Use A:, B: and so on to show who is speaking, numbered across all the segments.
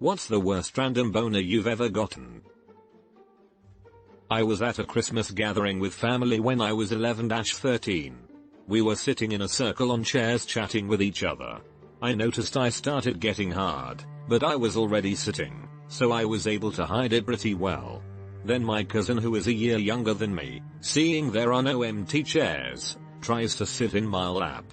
A: What's the worst random boner you've ever gotten? I was at a Christmas gathering with family when I was 11-13. We were sitting in a circle on chairs chatting with each other. I noticed I started getting hard, but I was already sitting, so I was able to hide it pretty well. Then my cousin, who is a year younger than me, seeing there are no empty chairs, tries to sit in my lap.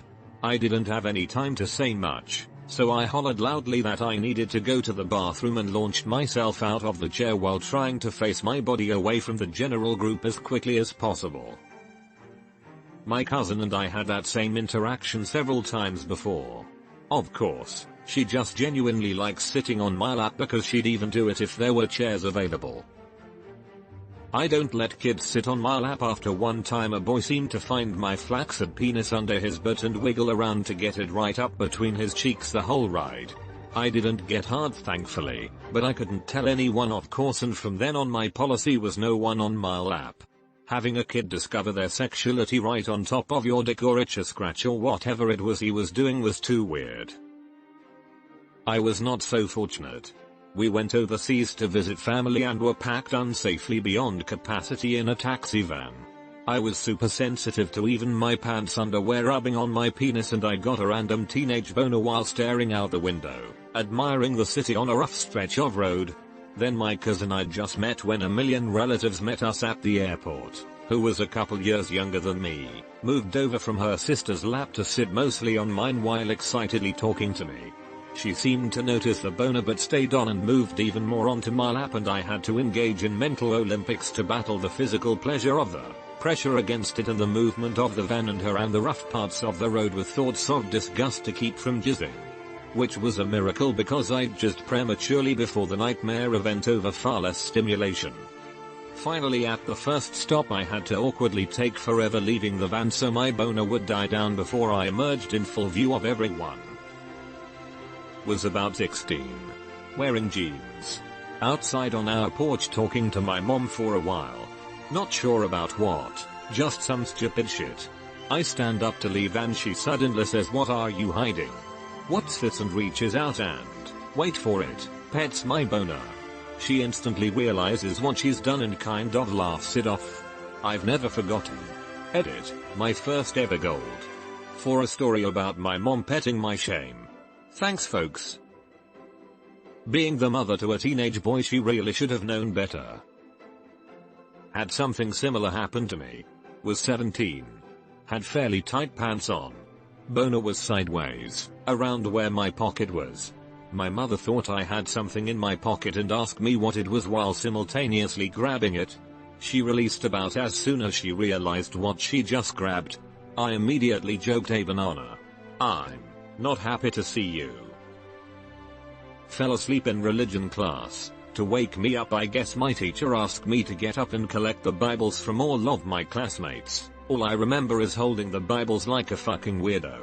A: I didn't have any time to say much, so I hollered loudly that I needed to go to the bathroom and launched myself out of the chair while trying to face my body away from the general group as quickly as possible. My cousin and I had that same interaction several times before. Of course, she just genuinely likes sitting on my lap because she'd even do it if there were chairs available. I don't let kids sit on my lap. After one time a boy seemed to find my flaccid penis under his butt and wiggle around to get it right up between his cheeks the whole ride. I didn't get hard thankfully, but I couldn't tell anyone of course, and from then on my policy was no one on my lap. Having a kid discover their sexuality right on top of your dick or itch a scratch or whatever it was he was doing was too weird. I was not so fortunate. We went overseas to visit family and were packed unsafely beyond capacity in a taxi van. I was super sensitive to even my pants underwear rubbing on my penis, and I got a random teenage boner while staring out the window, admiring the city on a rough stretch of road. Then my cousin I'd just met when a million relatives met us at the airport, who was a couple years younger than me, moved over from her sister's lap to sit mostly on mine while excitedly talking to me. She seemed to notice the boner but stayed on and moved even more onto my lap, and I had to engage in mental Olympics to battle the physical pleasure of the pressure against it and the movement of the van and her and the rough parts of the road with thoughts of disgust to keep from jizzing. Which was a miracle because I'd jizzed prematurely before the nightmare event over far less stimulation. Finally at the first stop I had to awkwardly take forever leaving the van so my boner would die down before I emerged in full view of everyone. Was about 16. Wearing jeans. Outside on our porch talking to my mom for a while. Not sure about what, just some stupid shit. I stand up to leave and she suddenly says, "What are you hiding?" "What's this?" and reaches out and, wait for it, pets my boner. She instantly realizes what she's done and kind of laughs it off. I've never forgotten. Edit, my first ever gold. For a story about my mom petting my shame. Thanks folks. Being the mother to a teenage boy, she really should have known better. Had something similar happen to me. Was 17. Had fairly tight pants on. Boner was sideways, around where my pocket was. My mother thought I had something in my pocket and asked me what it was while simultaneously grabbing it. She released about as soon as she realized what she just grabbed. I immediately joked, "A banana. I'm not happy to see you." Fell asleep in religion class. To wake me up, I guess my teacher asked me to get up and collect the Bibles from all of my classmates. All I remember is holding the Bibles like a fucking weirdo.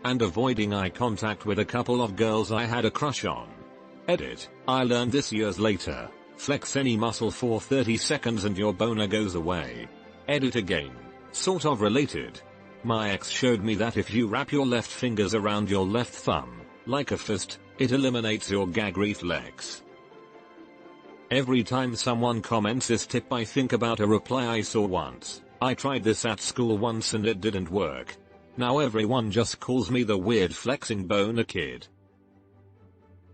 A: And avoiding eye contact with a couple of girls I had a crush on. Edit, I learned this years later. Flex any muscle for 30 seconds and your boner goes away. Edit again. Sort of related. My ex showed me that if you wrap your left fingers around your left thumb, like a fist, it eliminates your gag reflex. Every time someone comments this tip I think about a reply I saw once. I tried this at school once and it didn't work. Now everyone just calls me the weird flexing boner kid.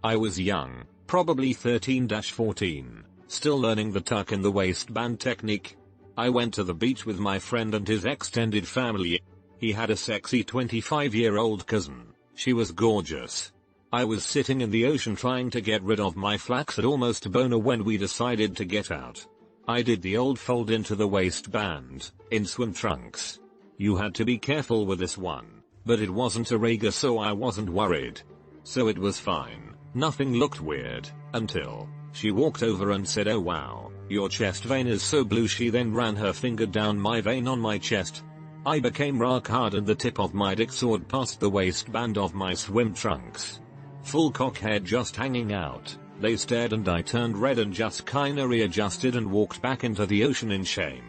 A: I was young, probably 13-14, still learning the tuck in the waistband technique. I went to the beach with my friend and his extended family. He had a sexy 25-year-old cousin. She was gorgeous. I was sitting in the ocean trying to get rid of my flaccid almost boner when we decided to get out. I did the old fold into the waistband, in swim trunks. You had to be careful with this one, but it wasn't a rager so I wasn't worried. So it was fine, nothing looked weird, until she walked over and said, "Oh wow, your chest vein is so blue." She then ran her finger down my vein on my chest. I became rock hard and the tip of my dick soared past the waistband of my swim trunks. Full cock head just hanging out. They stared and I turned red and just kinda readjusted and walked back into the ocean in shame.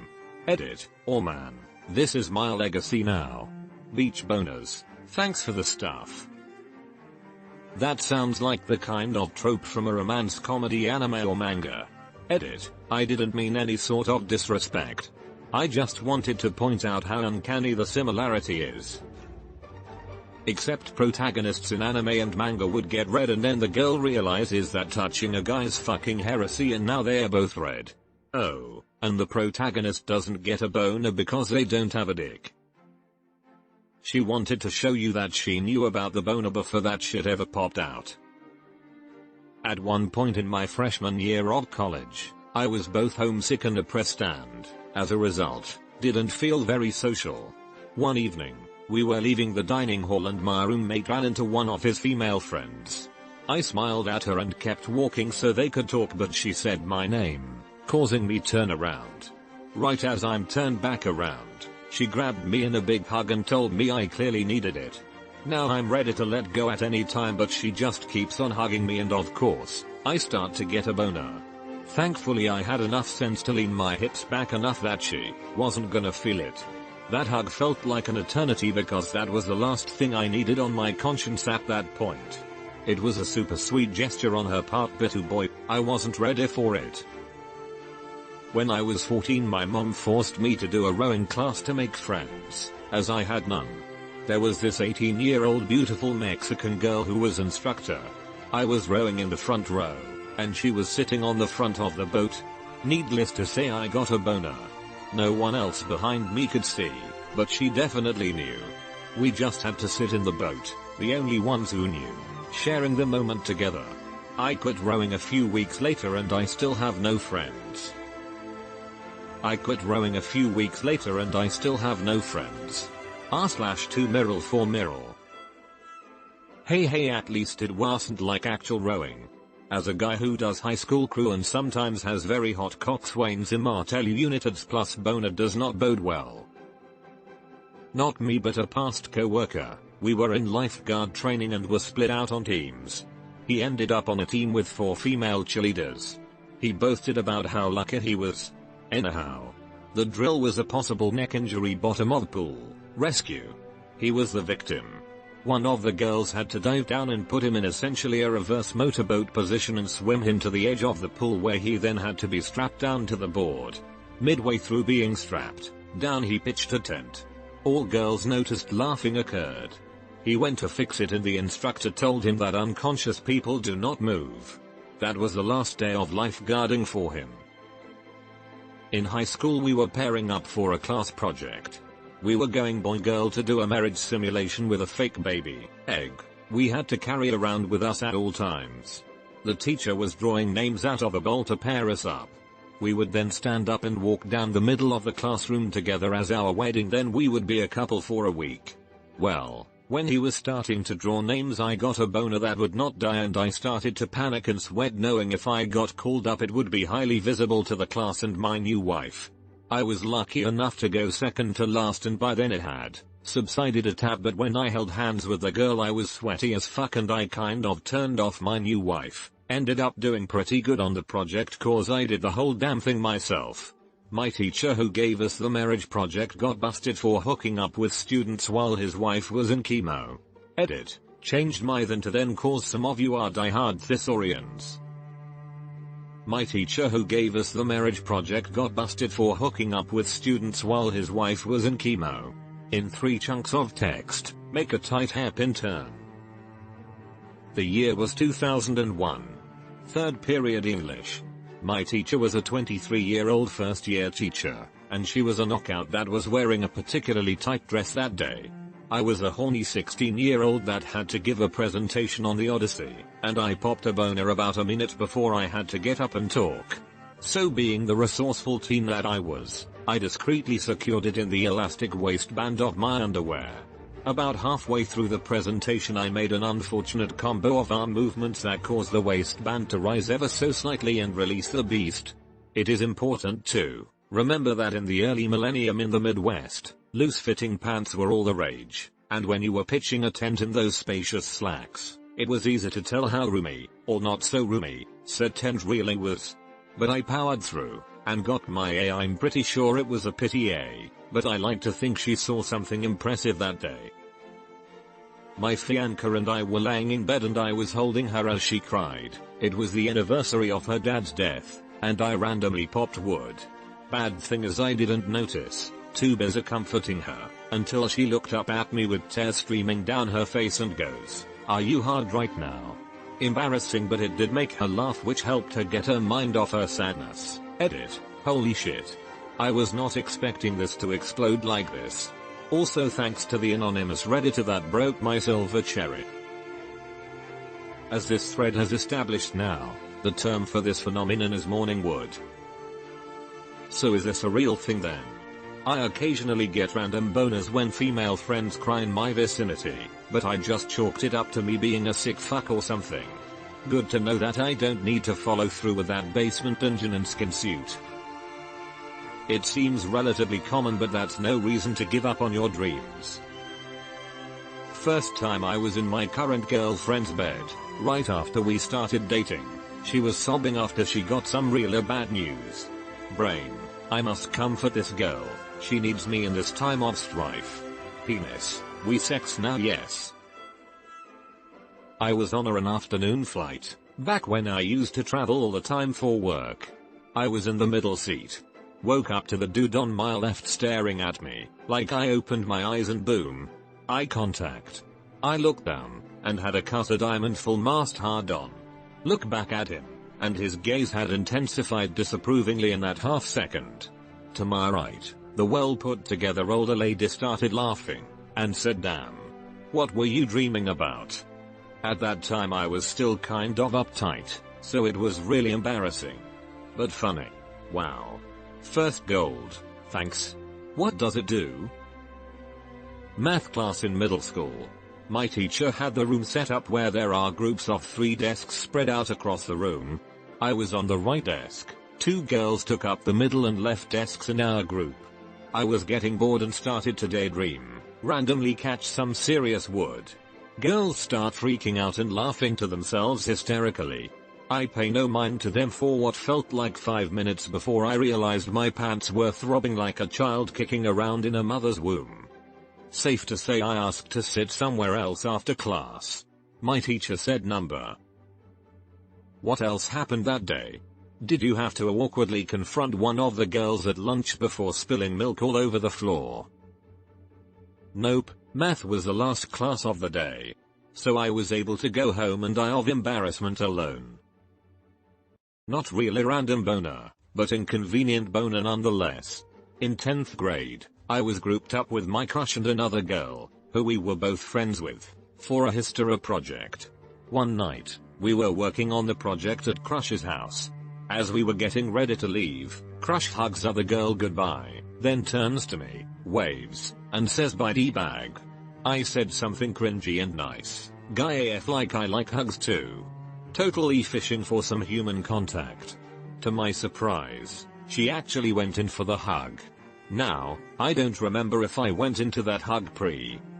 A: Edit, oh man, this is my legacy now. Beach boners, thanks for the stuff. That sounds like the kind of trope from a romance comedy anime or manga. Edit. I didn't mean any sort of disrespect. I just wanted to point out how uncanny the similarity is. Except protagonists in anime and manga would get red and then the girl realizes that touching a guy's fucking heresy and now they're both red. Oh, and the protagonist doesn't get a boner because they don't have a dick. She wanted to show you that she knew about the boner before that shit ever popped out. At one point in my freshman year of college, I was both homesick and depressed and, as a result, didn't feel very social. One evening, we were leaving the dining hall and my roommate ran into one of his female friends. I smiled at her and kept walking so they could talk, but she said my name, causing me turn around. Right as I'm turned back around, she grabbed me in a big hug and told me I clearly needed it. Now I'm ready to let go at any time, but she just keeps on hugging me and of course, I start to get a boner. Thankfully I had enough sense to lean my hips back enough that she wasn't gonna feel it. That hug felt like an eternity because that was the last thing I needed on my conscience at that point. It was a super sweet gesture on her part, but oh boy, I wasn't ready for it. When I was 14, my mom forced me to do a rowing class to make friends, as I had none. There was this 18-year-old beautiful Mexican girl who was instructor. I was rowing in the front row, and she was sitting on the front of the boat. Needless to say, I got a boner. No one else behind me could see, but she definitely knew. We just had to sit in the boat, the only ones who knew, sharing the moment together. I quit rowing a few weeks later and I still have no friends. r/2 Miral for Miral. Hey, at least it wasn't like actual rowing. As a guy who does high school crew and sometimes has very hot coxswains in Martelli United's plus boner does not bode well. Not me, but a past co-worker. We were in lifeguard training and were split out on teams. He ended up on a team with 4 female cheerleaders. He boasted about how lucky he was. Anyhow, the drill was a possible neck injury bottom of pool rescue. He was the victim. One of the girls had to dive down and put him in essentially a reverse motorboat position and swim him to the edge of the pool, where he then had to be strapped down to the board. Midway through being strapped down, he pitched a tent. All girls noticed, laughing occurred. He went to fix it and the instructor told him that unconscious people do not move. That was the last day of lifeguarding for him. In high school we were pairing up for a class project. We were going boy-girl to do a marriage simulation with a fake baby egg we had to carry around with us at all times. The teacher was drawing names out of a bowl to pair us up. We would then stand up and walk down the middle of the classroom together as our wedding, then we would be a couple for a week. Well, when he was starting to draw names, I got a boner that would not die and I started to panic and sweat, knowing if I got called up it would be highly visible to the class and my new wife. I was lucky enough to go second to last and by then it had subsided a tad, but when I held hands with the girl I was sweaty as fuck and I kind of turned off my new wife. Ended up doing pretty good on the project cause I did the whole damn thing myself. My teacher who gave us the marriage project got busted for hooking up with students while his wife was in chemo. Edit. Changed my then to then cause some of you are diehard thesaurians. My teacher who gave us the marriage project got busted for hooking up with students while his wife was in chemo. In 3 chunks of text, make a tight hairpin turn. The year was 2001. 3rd period English. My teacher was a 23-year-old first-year teacher, and she was a knockout that was wearing a particularly tight dress that day. I was a horny 16-year-old that had to give a presentation on the Odyssey, and I popped a boner about a minute before I had to get up and talk. So being the resourceful teen that I was, I discreetly secured it in the elastic waistband of my underwear. About halfway through the presentation I made an unfortunate combo of arm movements that caused the waistband to rise ever so slightly and release the beast. It is important to remember that in the early millennium in the Midwest, loose-fitting pants were all the rage, and when you were pitching a tent in those spacious slacks, it was easy to tell how roomy, or not so roomy, said tent really was. But I powered through, and got my A. I'm pretty sure it was a pity A, but I like to think she saw something impressive that day. My fiancé and I were laying in bed and I was holding her as she cried. It was the anniversary of her dad's death, and I randomly popped wood. Bad thing is I didn't notice, too busy comforting her, until she looked up at me with tears streaming down her face and goes, "Are you hard right now?" Embarrassing, but it did make her laugh, which helped her get her mind off her sadness. Edit. Holy shit. I was not expecting this to explode like this. Also thanks to the anonymous Redditor that broke my silver cherry. As this thread has established now, the term for this phenomenon is morning wood. So is this a real thing then? I occasionally get random boners when female friends cry in my vicinity, but I just chalked it up to me being a sick fuck or something. Good to know that I don't need to follow through with that basement dungeon and skin suit. It seems relatively common, but that's no reason to give up on your dreams. First time I was in my current girlfriend's bed, right after we started dating. She was sobbing after she got some really bad news. Brain, I must comfort this girl, she needs me in this time of strife. Penis, we sex now, yes. I was on an afternoon flight, back when I used to travel all the time for work. I was in the middle seat. Woke up to the dude on my left staring at me, like I opened my eyes and boom. Eye contact. I looked down, and had a cutter diamond full mast hard on. Look back at him, and his gaze had intensified disapprovingly in that half second. To my right, the well put together older lady started laughing, and said, "Damn. What were you dreaming about?" At that time I was still kind of uptight, so it was really embarrassing. But funny. Wow. First gold, thanks. What does it do? Math class in middle school. My teacher had the room set up where there are groups of 3 desks spread out across the room. I was on the right desk. 2 girls took up the middle and left desks in our group. I was getting bored and started to daydream, randomly catch some serious wood. Girls start freaking out and laughing to themselves hysterically. I pay no mind to them for what felt like 5 minutes before I realized my pants were throbbing like a child kicking around in a mother's womb. Safe to say I asked to sit somewhere else after class. My teacher said number. What else happened that day? Did you have to awkwardly confront one of the girls at lunch before spilling milk all over the floor? Nope, math was the last class of the day. So I was able to go home and die of embarrassment alone. Not really random boner, but inconvenient boner nonetheless. In 10th grade, I was grouped up with my crush and another girl, who we were both friends with, for a history project. One night, we were working on the project at Crush's house. As we were getting ready to leave, Crush hugs other girl goodbye, then turns to me, waves, and says bye D-bag. I said something cringy and nice. Guy AF like I like hugs too. Totally fishing for some human contact. To my surprise, she actually went in for the hug. Now, I don't remember if I went into that hug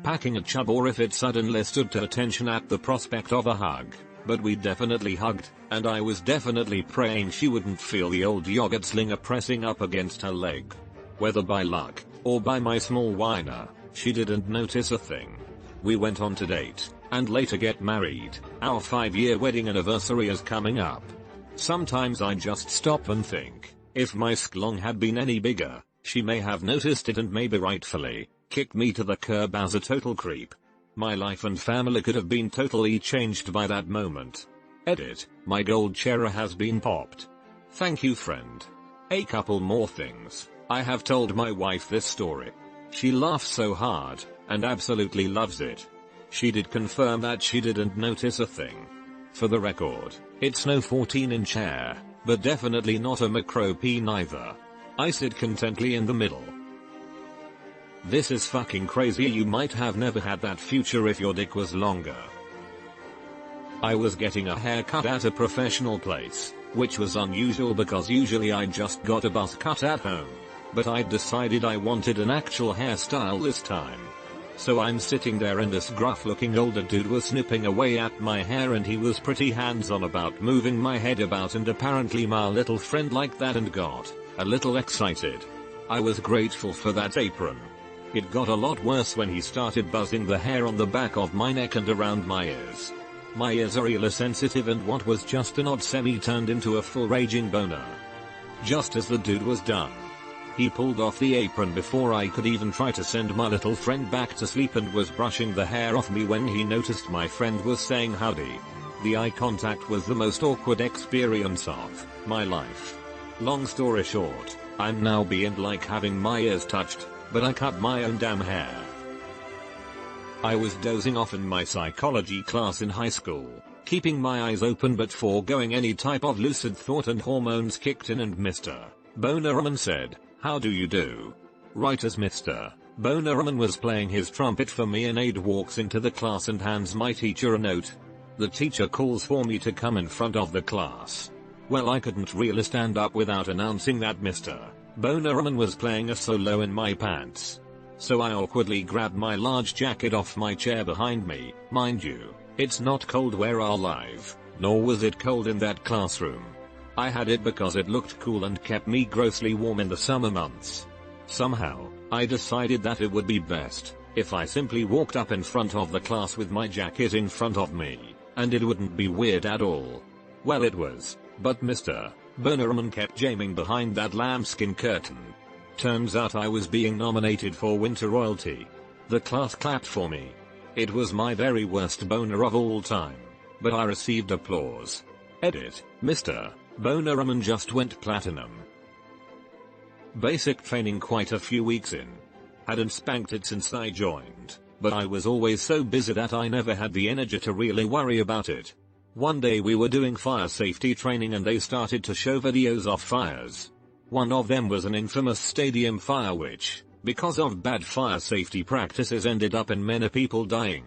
A: packing a chub or if it suddenly stood to attention at the prospect of a hug, but we definitely hugged, and I was definitely praying she wouldn't feel the old yogurt slinger pressing up against her leg. Whether by luck, or by my small whiner, she didn't notice a thing. We went on to date, and later get married. Our 5-year wedding anniversary is coming up. Sometimes I just stop and think, if my sklong had been any bigger, she may have noticed it and maybe rightfully, kicked me to the curb as a total creep. My life and family could have been totally changed by that moment. Edit, my gold cherry has been popped. Thank you friend. A couple more things. I have told my wife this story. She laughs so hard, and absolutely loves it. She did confirm that she didn't notice a thing. For the record, it's no 14-inch hair, but definitely not a macro P neither. I sit contently in the middle. This is fucking crazy. You might have never had that future if your dick was longer. I was getting a haircut at a professional place, which was unusual because usually I just got a buzz cut at home. But I decided I wanted an actual hairstyle this time. So I'm sitting there and this gruff looking older dude was snipping away at my hair and he was pretty hands-on about moving my head about, and apparently my little friend liked that and got a little excited. I was grateful for that apron. It got a lot worse when he started buzzing the hair on the back of my neck and around my ears. My ears are really sensitive, and what was just an odd semi turned into a full raging boner. Just as the dude was done, he pulled off the apron before I could even try to send my little friend back to sleep, and was brushing the hair off me when he noticed my friend was saying howdy. The eye contact was the most awkward experience of my life. Long story short, I'm now beyond like having my ears touched, but I cut my own damn hair. I was dozing off in my psychology class in high school, keeping my eyes open but foregoing any type of lucid thought, and hormones kicked in, and Mr. Bonerman said, "How do you do?" Right as Mr. Bonerman was playing his trumpet for me, an aide walks into the class and hands my teacher a note. The teacher calls for me to come in front of the class. Well, I couldn't really stand up without announcing that Mr. Bonerman was playing a solo in my pants. So I awkwardly grabbed my large jacket off my chair behind me. Mind you, it's not cold where I live, nor was it cold in that classroom. I had it because it looked cool and kept me grossly warm in the summer months. Somehow, I decided that it would be best if I simply walked up in front of the class with my jacket in front of me, and it wouldn't be weird at all. Well, it was, but Mr. Bonerman kept jamming behind that lambskin curtain. Turns out I was being nominated for Winter Royalty. The class clapped for me. It was my very worst boner of all time, but I received applause. Edit, Mr. Bonerman just went platinum. Basic training quite a few weeks in. Hadn't spanked it since I joined, but I was always so busy that I never had the energy to really worry about it. One day we were doing fire safety training and they started to show videos of fires. One of them was an infamous stadium fire which, because of bad fire safety practices, ended up in many people dying.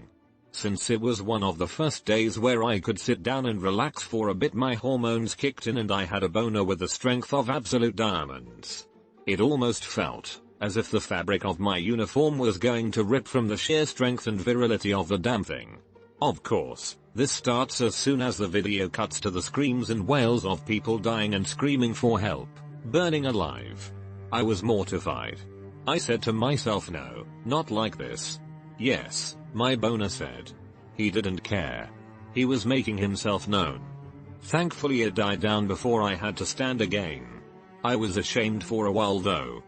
A: Since it was one of the first days where I could sit down and relax for a bit, my hormones kicked in and I had a boner with the strength of absolute diamonds. It almost felt as if the fabric of my uniform was going to rip from the sheer strength and virility of the damn thing. Of course, this starts as soon as the video cuts to the screams and wails of people dying and screaming for help, burning alive. I was mortified. I said to myself, no, not like this. Yes, my boner said. He didn't care. He was making himself known. Thankfully it died down before I had to stand again. I was ashamed for a while though.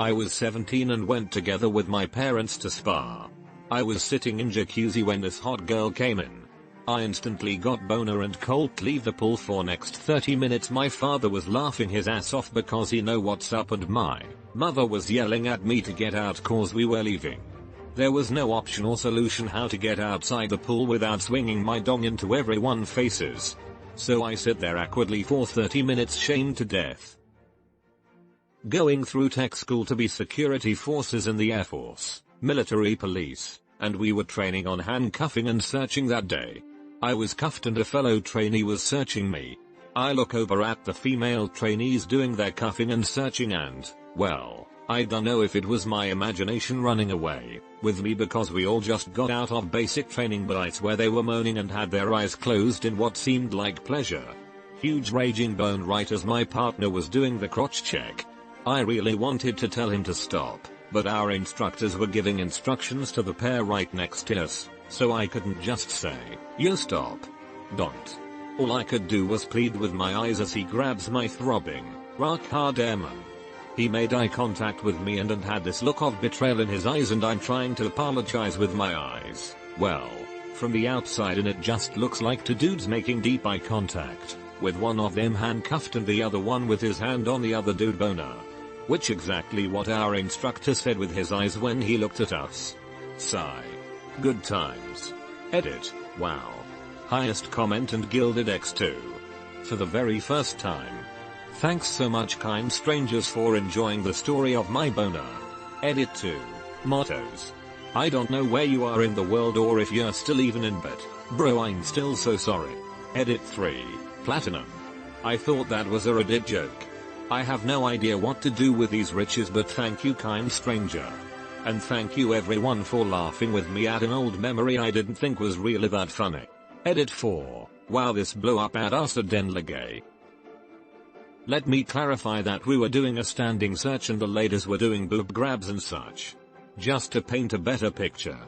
A: I was 17 and went together with my parents to Spa. I was sitting in jacuzzi when this hot girl came in. I instantly got boner and cold leave the pool for next 30 minutes. My father was laughing his ass off because he know what's up, and my mother was yelling at me to get out cause we were leaving. There was no option or solution how to get outside the pool without swinging my dong into everyone's faces. So I sat there awkwardly for 30 minutes, shamed to death. Going through tech school to be security forces in the Air Force, military police, and we were training on handcuffing and searching that day. I was cuffed and a fellow trainee was searching me. I look over at the female trainees doing their cuffing and searching and, well, I don't know if it was my imagination running away with me because we all just got out of basic training, but I swear they were moaning and had their eyes closed in what seemed like pleasure. Huge raging bone right as my partner was doing the crotch check. I really wanted to tell him to stop, but our instructors were giving instructions to the pair right next to us, so I couldn't just say, "You stop. Don't." All I could do was plead with my eyes as he grabs my throbbing, rock-hard airman. He made eye contact with me and had this look of betrayal in his eyes, and I'm trying to apologize with my eyes. Well, from the outside and it just looks like two dudes making deep eye contact, with one of them handcuffed and the other one with his hand on the other dude boner. Which exactly what our instructor said with his eyes when he looked at us. Sigh. Good times. Edit. Wow. Highest comment and gilded X2. For the very first time. Thanks so much, kind strangers, for enjoying the story of my boner. Edit 2. Mottos. I don't know where you are in the world or if you're still even in bed. Bro, I'm still so sorry. Edit 3. Platinum. I thought that was a Reddit joke. I have no idea what to do with these riches, but thank you, kind stranger. And thank you everyone for laughing with me at an old memory I didn't think was really that funny. Edit 4. Wow, this blew up at us at Denlagay. Let me clarify that we were doing a standing search and the ladies were doing boob grabs and such. Just to paint a better picture.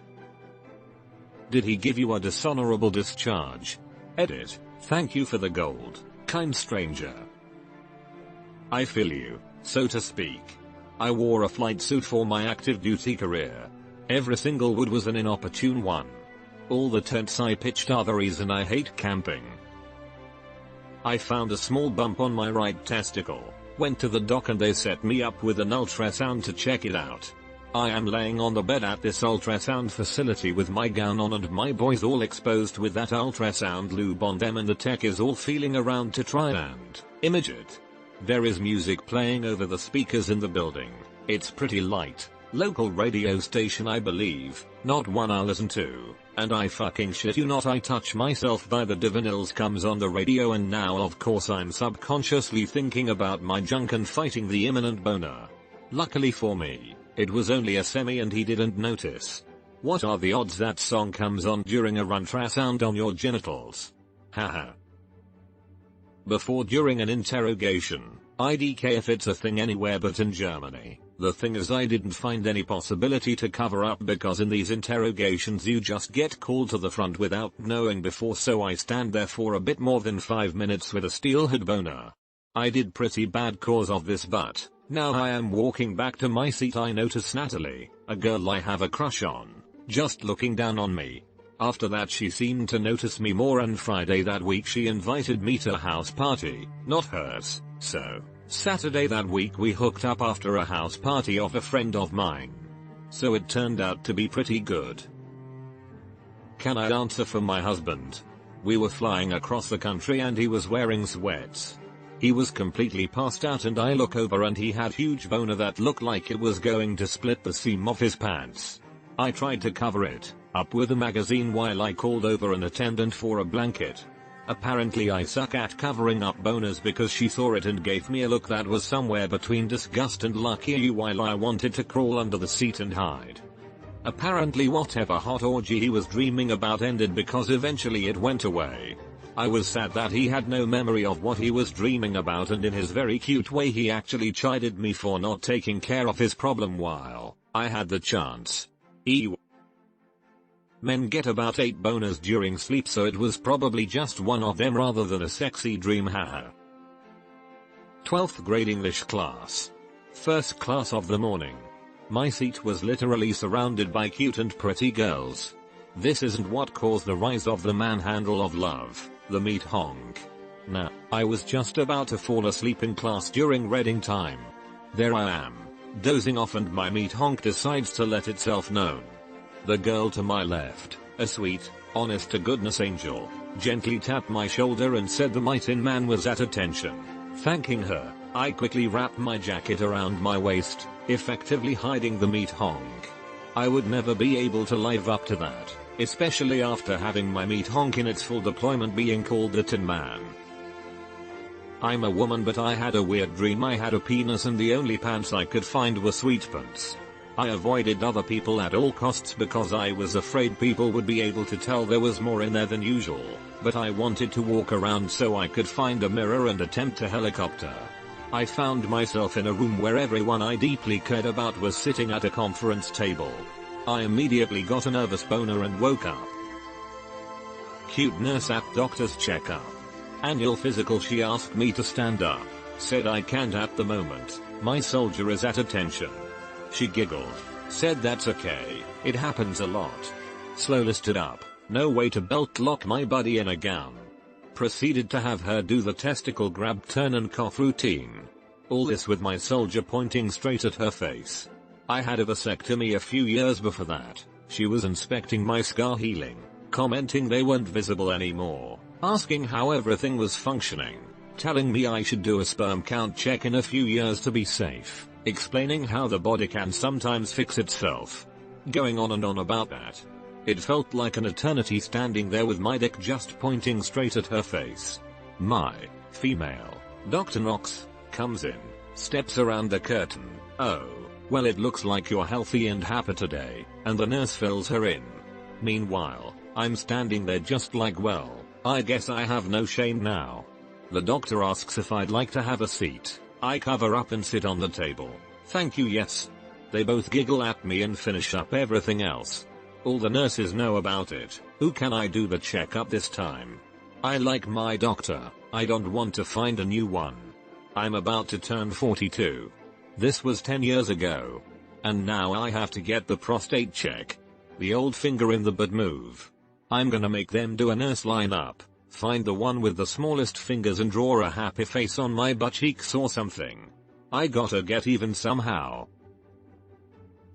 A: Did he give you a dishonorable discharge? Edit. Thank you for the gold, kind stranger. I feel you, so to speak. I wore a flight suit for my active duty career. Every single wood was an inopportune one. All the tents I pitched are the reason I hate camping. I found a small bump on my right testicle, went to the doc and they set me up with an ultrasound to check it out. I am laying on the bed at this ultrasound facility with my gown on and my boys all exposed with that ultrasound lube on them, and the tech is all feeling around to try and image it. There is music playing over the speakers in the building. It's pretty light. Local radio station I believe, not one I listen to, and I fucking shit you not, I Touch Myself by the Divinals comes on the radio, and now of course I'm subconsciously thinking about my junk and fighting the imminent boner. Luckily for me, it was only a semi and he didn't notice. What are the odds that song comes on during a ultrasound on your genitals? Haha. Before during an interrogation, IDK if it's a thing anywhere but in Germany. The thing is, I didn't find any possibility to cover up because in these interrogations you just get called to the front without knowing before, so I stand there for a bit more than 5 minutes with a steelhead boner. I did pretty bad cause of this, but now I am walking back to my seat I notice Natalie, a girl I have a crush on, just looking down on me. After that she seemed to notice me more, and Friday that week she invited me to a house party, not hers, so Saturday that week we hooked up after a house party of a friend of mine. So it turned out to be pretty good. Can I answer for my husband? We were flying across the country and he was wearing sweats. He was completely passed out and I look over and he had huge boner that looked like it was going to split the seam of his pants. I tried to cover it up with a magazine while I called over an attendant for a blanket. Apparently I suck at covering up boners because she saw it and gave me a look that was somewhere between disgust and lucky you, while I wanted to crawl under the seat and hide. Apparently whatever hot orgy he was dreaming about ended because eventually it went away. I was sad that he had no memory of what he was dreaming about, and in his very cute way he actually chided me for not taking care of his problem while I had the chance. Ew. Men get about 8 boners during sleep, so it was probably just one of them rather than a sexy dream, haha. 12th grade English class. First class of the morning. My seat was literally surrounded by cute and pretty girls. This isn't what caused the rise of the manhandle of love, the meat honk. Nah, I was just about to fall asleep in class during reading time. There I am, dozing off, and my meat honk decides to let itself known. The girl to my left, a sweet, honest to goodness angel, gently tapped my shoulder and said the Mightin man was at attention. Thanking her, I quickly wrapped my jacket around my waist, effectively hiding the meat honk. I would never be able to live up to that, especially after having my meat honk in its full deployment being called the Tin Man. I'm a woman, but I had a weird dream I had a penis and the only pants I could find were sweat pants. I avoided other people at all costs because I was afraid people would be able to tell there was more in there than usual, but I wanted to walk around so I could find a mirror and attempt a helicopter. I found myself in a room where everyone I deeply cared about was sitting at a conference table. I immediately got a nervous boner and woke up. Cute nurse at doctor's checkup. Annual physical, she asked me to stand up. Said I can't at the moment, my soldier is at attention. She giggled, said that's okay, it happens a lot. Slowly stood up, no way to belt lock my buddy in a gown. Proceeded to have her do the testicle grab, turn and cough routine. All this with my soldier pointing straight at her face. I had a vasectomy a few years before that. She was inspecting my scar healing, commenting they weren't visible anymore, asking how everything was functioning, telling me I should do a sperm count check in a few years to be safe, explaining how the body can sometimes fix itself. Going on and on about that. It felt like an eternity standing there with my dick just pointing straight at her face. My female Dr. Knox comes in, steps around the curtain. Oh, well, it looks like you're healthy and happy today, and the nurse fills her in. Meanwhile, I'm standing there just like, well, I guess I have no shame now. The doctor asks if I'd like to have a seat. I cover up and sit on the table. Thank you, yes. They both giggle at me and finish up everything else. All the nurses know about it. Who can I do the checkup this time? I like my doctor. I don't want to find a new one. I'm about to turn 42. This was 10 years ago. And now I have to get the prostate check. The old finger in the butt move. I'm gonna make them do a nurse lineup. Find the one with the smallest fingers and draw a happy face on my butt cheeks or something. I gotta get even somehow.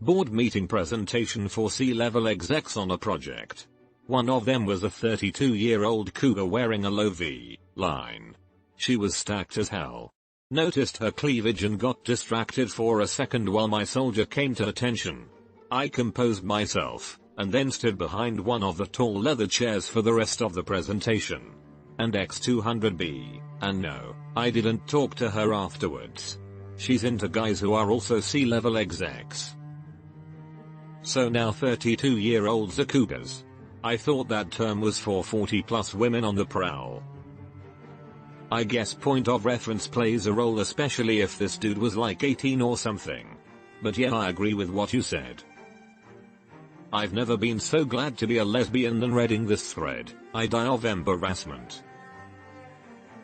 A: Board meeting presentation for C-level execs on a project. One of them was a 32-year-old cougar wearing a low V-line. She was stacked as hell. Noticed her cleavage and got distracted for a second while my soldier came to attention. I composed myself, and then stood behind one of the tall leather chairs for the rest of the presentation. And X200B, and no, I didn't talk to her afterwards. She's into guys who are also C-level execs. So now 32-year-olds are cougars. I thought that term was for 40+ women on the prowl. I guess point of reference plays a role, especially if this dude was like 18 or something. But yeah, I agree with what you said. I've never been so glad to be a lesbian than reading this thread. I die of embarrassment.